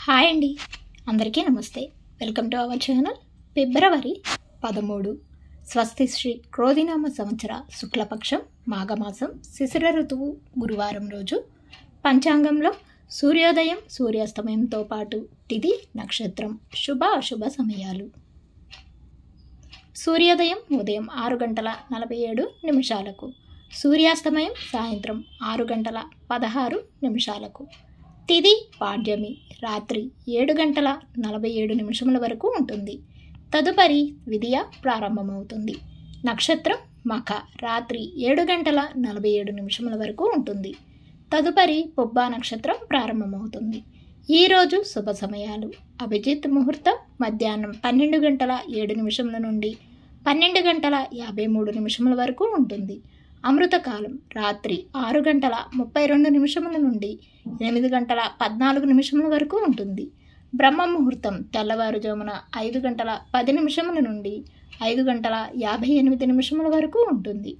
Hi అండి, అందరికీ నమస్తే. Welcome to our channel. ఫిబ్రవరి 13 స్వస్తి శ్రీ క్రోధినామ సంవత్సర శుక్లపక్షం మాఘమాసం శిశిర ఋతువు గురువారం రోజు. పంచాంగంలో సూర్యోదయం సూర్యాస్తమయంతో పాటు తిథి నక్షత్రం శుభ అశుభ సమయాలు. సూర్యోదయం ఉదయం 6:47 సూర్యాస్తమయం సాయంత్రం 6:16 తిథి పాడ్యమి రాత్రి 7:47 వరకు ఉంటుంది. తదుపరి విధియ ప్రారంభమవుతుంది. నక్షత్రం మఖ రాత్రి 7:47 వరకు ఉంటుంది. తదుపరి పుబ్బా నక్షత్రం ప్రారంభమవుతుంది. ఈరోజు శుభ సమయాలు: అభిజిత్ ముహూర్తం మధ్యాహ్నం 12:07 నుండి 12:53 వరకు ఉంటుంది. అమృతకాలం రాత్రి 6:32 నుండి 8:14 వరకు ఉంటుంది. బ్రహ్మ ముహూర్తం తెల్లవారుజామున 5:10 నుండి 5:58 వరకు ఉంటుంది.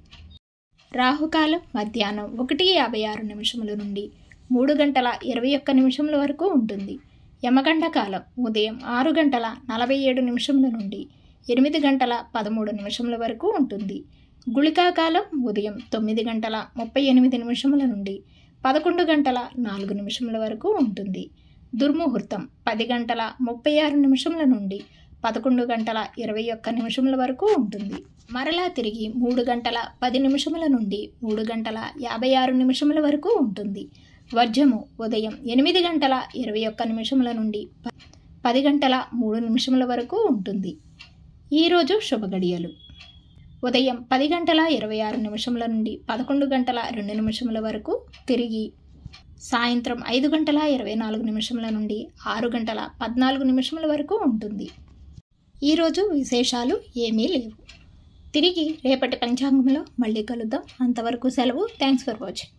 రాహుకాలం మధ్యాహ్నం 1:56 నుండి 3:21 వరకు ఉంటుంది. యమగండ కాలం ఉదయం 6:47 నుండి 8:13 వరకు ఉంటుంది. గుళికాకాలం ఉదయం 9:38 నుండి 11:04 వరకు ఉంటుంది. దుర్ముహూర్తం 10:36 నుండి 11:21 వరకు ఉంటుంది. మరలా తిరిగి 3:10 నుండి 3:56 వరకు ఉంటుంది. వర్జము ఉదయం 8:21 నుండి 10:03 వరకు ఉంటుంది. ఈరోజు శుభగడియలు: ఉదయం 10:26 నుండి 11:02 వరకు, తిరిగి సాయంత్రం 5:24 నుండి 6:14 వరకు ఉంటుంది. ఈరోజు విశేషాలు ఏమీ లేవు. తిరిగి రేపటి పంచాంగంలో మళ్ళీ కలుద్దాం. అంతవరకు సెలవు. Thanks for watching.